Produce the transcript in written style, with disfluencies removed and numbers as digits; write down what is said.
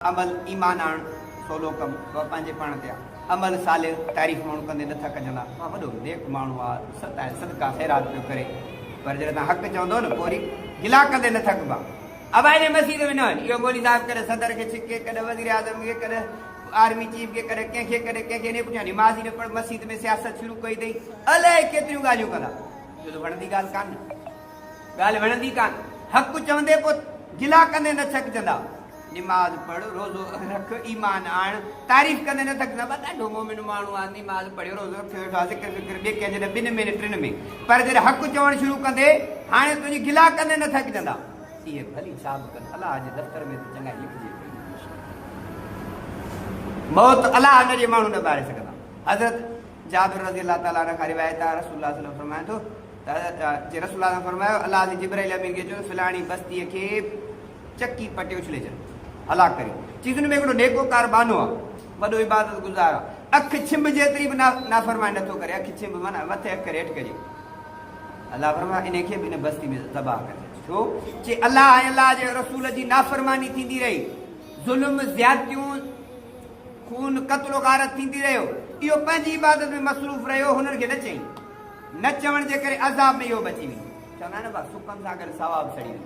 अमल ईमान आण सोलो कम पंहिंजे पाण ते अमल साले तारीफ़ माण्हू कंदे नथा कजंदा वॾो नेक माण्हू आहे सदका ख़ैरात पियो करे पर जॾहिं तव्हां हक़ चवंदो न पोइ गिला कंदे न थकबा अब हिन मस्जिद में न वञ इहो मौली साहिब कॾहिं सदर खे छिके कॾहिं वज़ीर आज़म खे कॾहिं आर्मी चीफ खे कॾहिं कंहिंखे ने पुठियां निमाज़ ई न पढ़ मस्जिद में सियासत शुरू कई अथई अलाए केतिरियूं ॻाल्हियूं कंदा इहो त वणंदी ॻाल्हि कान ॻाल्हि वणंदी कान हक़ चवंदे पोइ गिला कंदे न थकजंदा निमाज़ पढ़ रोज़ो रख ईमान आण तारीफ़ कंदे न थकंदा ॾाढो मोमिन माण्हू आहे निमाज़ पढ़ियो रोज़ो रखियो वेठो आहे ज़िक्र ॿिए कंहिंजे न 2 में न 3 में पर जॾहिं हक़ चवणु शुरू कंदे हाणे तुंहिंजी गिला कंदे न थकजंदा इहे भली साबिक़ कनि अलाह जे दफ़्तर में त चङाई लिखिजे मौत अलाह हुन जे माण्हू न ॿारे सघंदा हज़रत जाबिर रज़ी अलाह ताला खां रिवायत आहे रसूलुल्लाह सल्लल्लाहु अलैहि वसल्लम फरमाए थो रसूलुल्लाह फरमायो अलाह जे जिब्राइल अमीन खे चयो फलाणी बस्तीअ खे चकी पटे उछले छॾ हलाक करे चीज़ुनि में हिकिड़ो नेकोकार बानो आहे वॾो इबादत गुज़ार आहे अखि छिंभ जेतिरी बि नाफ़रमानी नथो करे अखि छिंभ माना मथे अखि करे हेठि कजे अलाह फरमाए इन खे बि हिन बस्ती में तबाह करे छो जे अलाह ऐं अलाह जे रसूल जी नाफ़रमानी थींदी रही ज़ुल्म ज़्यादतियूं खून क़त्लो गारत थींदी रहियो इहो पंहिंजी इबादत में मसरूफ़ रहियो हुननि खे न चई न चवण जे करे अज़ाब में इहो बची वेंदो चवंदा आहिनि सुखनि सां गॾु सवाबु सड़ी वेंदो